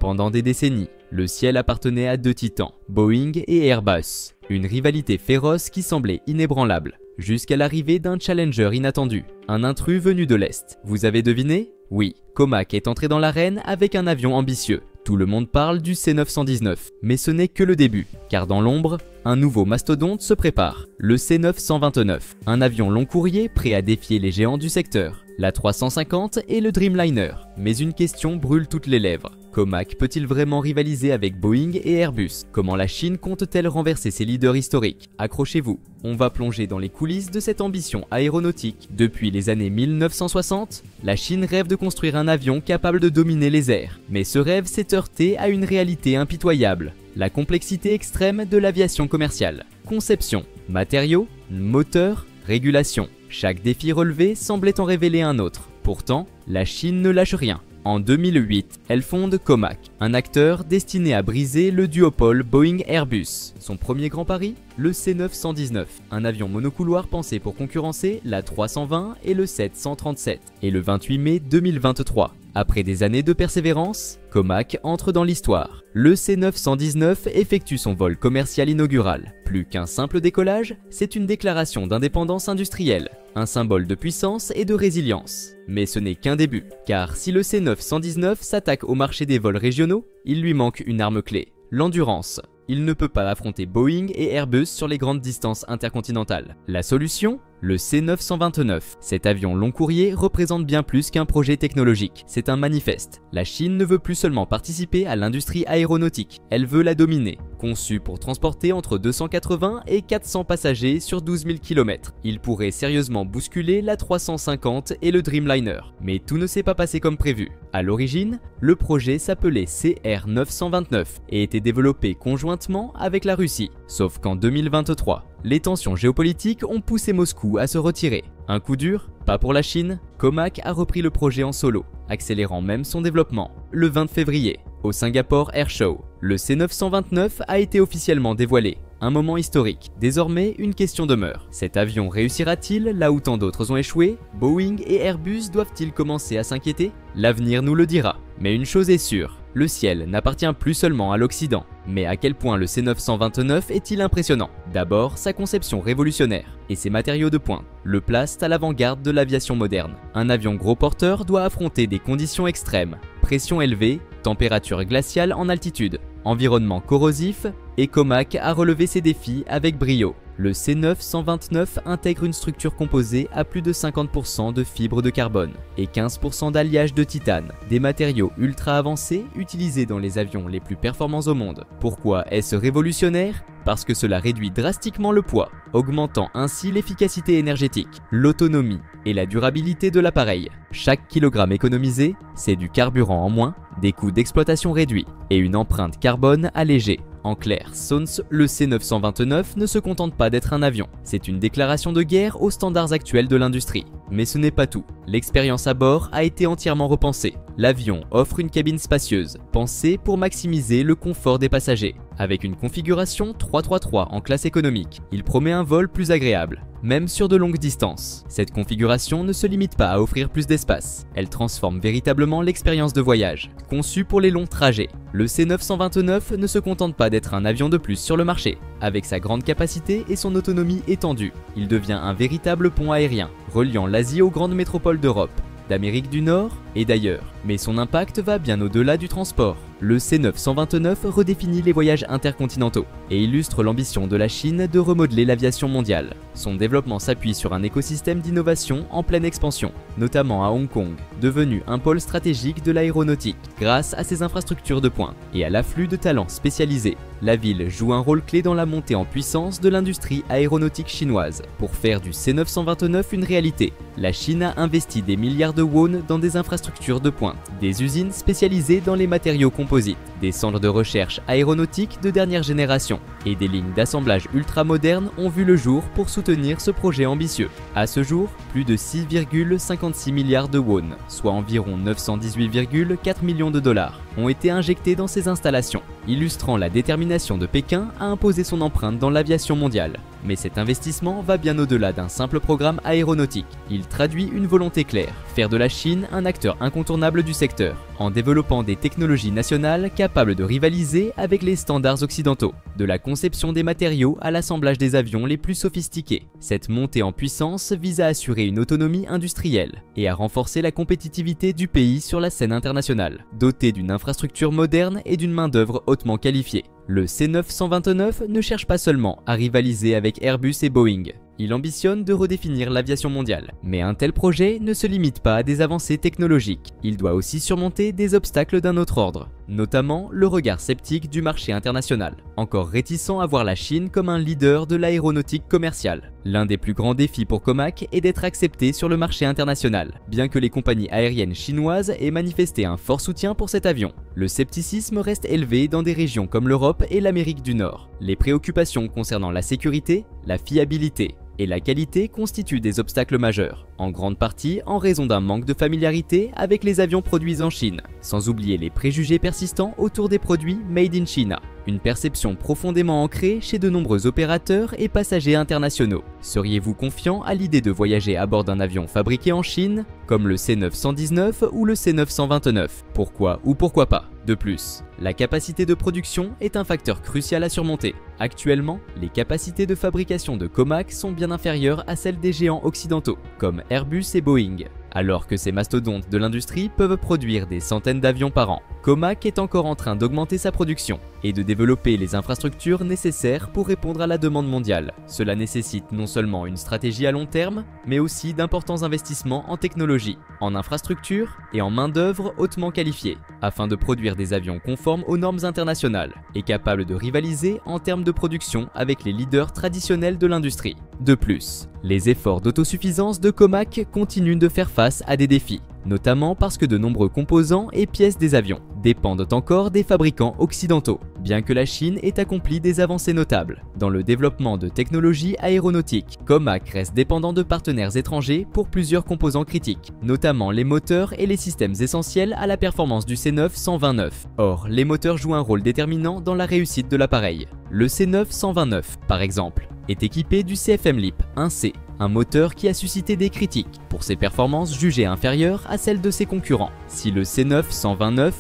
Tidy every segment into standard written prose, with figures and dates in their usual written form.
Pendant des décennies, le ciel appartenait à deux titans, Boeing et Airbus. Une rivalité féroce qui semblait inébranlable, jusqu'à l'arrivée d'un challenger inattendu, un intrus venu de l'Est. Vous avez deviné? Oui, Comac est entré dans l'arène avec un avion ambitieux. Tout le monde parle du C919, mais ce n'est que le début, car dans l'ombre, un nouveau mastodonte se prépare, le C929, un avion long courrier prêt à défier les géants du secteur, la 350 et le Dreamliner. Mais une question brûle toutes les lèvres. Comac peut-il vraiment rivaliser avec Boeing et Airbus? Comment la Chine compte-t-elle renverser ses leaders historiques? Accrochez-vous, on va plonger dans les coulisses de cette ambition aéronautique. Depuis les années 1960, la Chine rêve de construire un avion capable de dominer les airs. Mais ce rêve s'est heurté à une réalité impitoyable, la complexité extrême de l'aviation commerciale. Conception, matériaux, moteurs, régulation. Chaque défi relevé semblait en révéler un autre. Pourtant, la Chine ne lâche rien. En 2008, elle fonde Comac, un acteur destiné à briser le duopole Boeing-Airbus. Son premier grand pari? Le C919, un avion monocouloir pensé pour concurrencer la 320 et le 737. Et le 28 mai 2023, après des années de persévérance, Comac entre dans l'histoire. Le C919 effectue son vol commercial inaugural. Plus qu'un simple décollage, c'est une déclaration d'indépendance industrielle, un symbole de puissance et de résilience. Mais ce n'est qu'un début, car si le C919 s'attaque au marché des vols régionaux, il lui manque une arme clé, l'endurance. Il ne peut pas affronter Boeing et Airbus sur les grandes distances intercontinentales. La solution? Le C929. Cet avion long courrier représente bien plus qu'un projet technologique, c'est un manifeste. La Chine ne veut plus seulement participer à l'industrie aéronautique, elle veut la dominer. Conçu pour transporter entre 280 et 400 passagers sur 12 000 km, il pourrait sérieusement bousculer la 350 et le Dreamliner. Mais tout ne s'est pas passé comme prévu. À l'origine, le projet s'appelait CR929 et était développé conjointement avec la Russie. Sauf qu'en 2023, les tensions géopolitiques ont poussé Moscou à se retirer. Un coup dur? Pas pour la Chine. Comac a repris le projet en solo, accélérant même son développement. Le 20 février, au Singapore Air Show, le C929 a été officiellement dévoilé. Un moment historique. Désormais, une question demeure. Cet avion réussira-t-il là où tant d'autres ont échoué? Boeing et Airbus doivent-ils commencer à s'inquiéter? L'avenir nous le dira. Mais une chose est sûre, le ciel n'appartient plus seulement à l'Occident. Mais à quel point le C929 est-il impressionnant? D'abord, sa conception révolutionnaire et ses matériaux de pointe le placent à l'avant-garde de l'aviation moderne. Un avion gros porteur doit affronter des conditions extrêmes, pression élevée, température glaciale en altitude, environnement corrosif, et Comac a relevé ces défis avec brio. Le C929 intègre une structure composée à plus de 50% de fibres de carbone et 15% d'alliage de titane, des matériaux ultra avancés utilisés dans les avions les plus performants au monde. Pourquoi est-ce révolutionnaire? Parce que cela réduit drastiquement le poids, augmentant ainsi l'efficacité énergétique, l'autonomie et la durabilité de l'appareil. Chaque kilogramme économisé, c'est du carburant en moins, des coûts d'exploitation réduits et une empreinte carbone allégée. En clair, Sons, le C929 ne se contente pas d'être un avion, c'est une déclaration de guerre aux standards actuels de l'industrie. Mais ce n'est pas tout, l'expérience à bord a été entièrement repensée. L'avion offre une cabine spacieuse, pensée pour maximiser le confort des passagers. Avec une configuration 333 en classe économique, il promet un vol plus agréable, même sur de longues distances. Cette configuration ne se limite pas à offrir plus d'espace, elle transforme véritablement l'expérience de voyage. Conçu pour les longs trajets, le C929 ne se contente pas d'être un avion de plus sur le marché. Avec sa grande capacité et son autonomie étendue, il devient un véritable pont aérien, reliant l'Asie aux grandes métropoles d'Europe, d'Amérique du Nord et d'ailleurs. Mais son impact va bien au-delà du transport. Le C929 redéfinit les voyages intercontinentaux et illustre l'ambition de la Chine de remodeler l'aviation mondiale. Son développement s'appuie sur un écosystème d'innovation en pleine expansion, notamment à Hong Kong, devenu un pôle stratégique de l'aéronautique grâce à ses infrastructures de pointe et à l'afflux de talents spécialisés. La ville joue un rôle clé dans la montée en puissance de l'industrie aéronautique chinoise. Pour faire du C929 une réalité, la Chine a investi des milliards de won dans des infrastructures de pointe, des usines spécialisées dans les matériaux composites, des centres de recherche aéronautique de dernière génération et des lignes d'assemblage ultra modernes ont vu le jour pour soutenir ce projet ambitieux. À ce jour, plus de 6,56 milliards de won, soit environ 918,4 millions de dollars, ont été injectés dans ces installations, illustrant la détermination de Pékin à imposer son empreinte dans l'aviation mondiale. Mais cet investissement va bien au-delà d'un simple programme aéronautique. Il traduit une volonté claire, faire de la Chine un acteur acteur incontournable du secteur, en développant des technologies nationales capables de rivaliser avec les standards occidentaux, de la conception des matériaux à l'assemblage des avions les plus sophistiqués. Cette montée en puissance vise à assurer une autonomie industrielle et à renforcer la compétitivité du pays sur la scène internationale, doté d'une infrastructure moderne et d'une main-d'œuvre hautement qualifiée. Le C9-129 ne cherche pas seulement à rivaliser avec Airbus et Boeing. Il ambitionne de redéfinir l'aviation mondiale. Mais un tel projet ne se limite pas à des avancées technologiques. Il doit aussi surmonter des obstacles d'un autre ordre, notamment le regard sceptique du marché international, encore réticent à voir la Chine comme un leader de l'aéronautique commerciale. L'un des plus grands défis pour Comac est d'être accepté sur le marché international, bien que les compagnies aériennes chinoises aient manifesté un fort soutien pour cet avion. Le scepticisme reste élevé dans des régions comme l'Europe et l'Amérique du Nord. Les préoccupations concernant la sécurité, la fiabilité et la qualité constituent des obstacles majeurs, en grande partie en raison d'un manque de familiarité avec les avions produits en Chine, sans oublier les préjugés persistants autour des produits Made in China, une perception profondément ancrée chez de nombreux opérateurs et passagers internationaux. Seriez-vous confiant à l'idée de voyager à bord d'un avion fabriqué en Chine, comme le C9-119 ou le C9-129? Pourquoi ou pourquoi pas? De plus, la capacité de production est un facteur crucial à surmonter. Actuellement, les capacités de fabrication de Comac sont bien inférieures à celles des géants occidentaux, comme Airbus et Boeing, alors que ces mastodontes de l'industrie peuvent produire des centaines d'avions par an. Comac est encore en train d'augmenter sa production et de développer les infrastructures nécessaires pour répondre à la demande mondiale. Cela nécessite non seulement une stratégie à long terme, mais aussi d'importants investissements en technologie, en infrastructures et en main-d'œuvre hautement qualifiée, afin de produire des avions conformes aux normes internationales et capables de rivaliser en termes de production avec les leaders traditionnels de l'industrie. De plus, les efforts d'autosuffisance de Comac continuent de faire face à des défis, notamment parce que de nombreux composants et pièces des avions dépendent encore des fabricants occidentaux, bien que la Chine ait accompli des avancées notables dans le développement de technologies aéronautiques. Comac reste dépendant de partenaires étrangers pour plusieurs composants critiques, notamment les moteurs et les systèmes essentiels à la performance du C9-129. Or, les moteurs jouent un rôle déterminant dans la réussite de l'appareil. Le C9-129, par exemple, est équipé du CFM LEAP 1C, un moteur qui a suscité des critiques pour ses performances jugées inférieures à celles de ses concurrents. Si le C9-129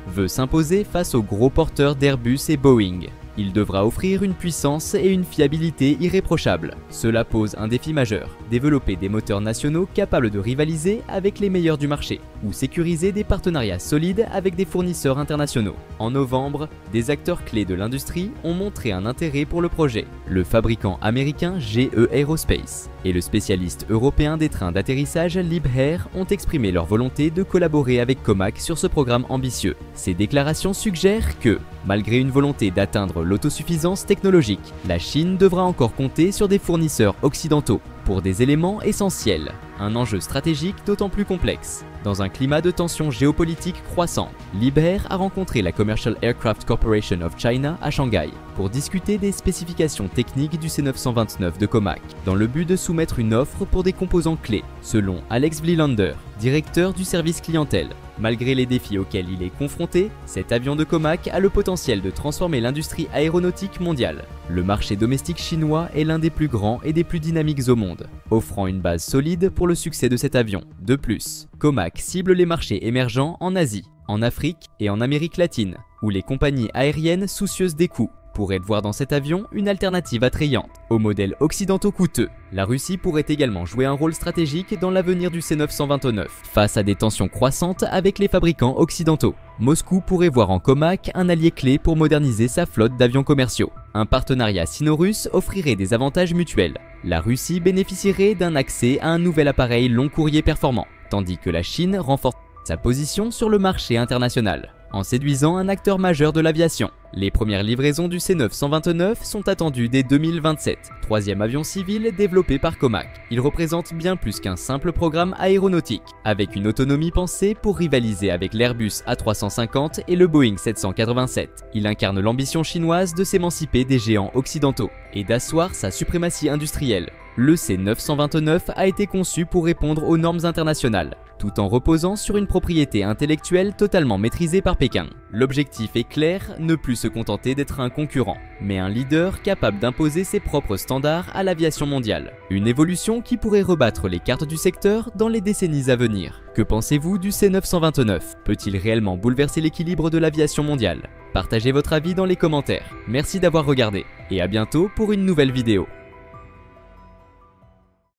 veut s'imposer face aux gros porteurs d'Airbus et Boeing, il devra offrir une puissance et une fiabilité irréprochables. Cela pose un défi majeur: développer des moteurs nationaux capables de rivaliser avec les meilleurs du marché, ou sécuriser des partenariats solides avec des fournisseurs internationaux. En novembre, des acteurs clés de l'industrie ont montré un intérêt pour le projet. Le fabricant américain GE Aerospace et le spécialiste européen des trains d'atterrissage Liebherr ont exprimé leur volonté de collaborer avec Comac sur ce programme ambitieux. Ces déclarations suggèrent que, malgré une volonté d'atteindre l'autosuffisance technologique, la Chine devra encore compter sur des fournisseurs occidentaux pour des éléments essentiels, un enjeu stratégique d'autant plus complexe. Dans un climat de tension géopolitique croissant, Liebherr a rencontré la Commercial Aircraft Corporation of China à Shanghai pour discuter des spécifications techniques du C929 de Comac, dans le but de soumettre une offre pour des composants clés, selon Alex Vlielander, directeur du service clientèle. Malgré les défis auxquels il est confronté, cet avion de Comac a le potentiel de transformer l'industrie aéronautique mondiale. Le marché domestique chinois est l'un des plus grands et des plus dynamiques au monde, offrant une base solide pour le succès de cet avion. De plus, Comac cible les marchés émergents en Asie, en Afrique et en Amérique latine, où les compagnies aériennes soucieuses des coûts pourrait voir dans cet avion une alternative attrayante aux modèles occidentaux coûteux. La Russie pourrait également jouer un rôle stratégique dans l'avenir du C9-129, face à des tensions croissantes avec les fabricants occidentaux. Moscou pourrait voir en Comac un allié clé pour moderniser sa flotte d'avions commerciaux. Un partenariat sino-russe offrirait des avantages mutuels. La Russie bénéficierait d'un accès à un nouvel appareil long courrier performant, tandis que la Chine renforce sa position sur le marché international, en séduisant un acteur majeur de l'aviation. Les premières livraisons du C9-129 sont attendues dès 2027, troisième avion civil développé par Comac. Il représente bien plus qu'un simple programme aéronautique, avec une autonomie pensée pour rivaliser avec l'Airbus A350 et le Boeing 787. Il incarne l'ambition chinoise de s'émanciper des géants occidentaux et d'asseoir sa suprématie industrielle. Le C929 a été conçu pour répondre aux normes internationales, tout en reposant sur une propriété intellectuelle totalement maîtrisée par Pékin. L'objectif est clair, ne plus se contenter d'être un concurrent, mais un leader capable d'imposer ses propres standards à l'aviation mondiale. Une évolution qui pourrait rebattre les cartes du secteur dans les décennies à venir. Que pensez-vous du C929? Peut-il réellement bouleverser l'équilibre de l'aviation mondiale? Partagez votre avis dans les commentaires. Merci d'avoir regardé, et à bientôt pour une nouvelle vidéo.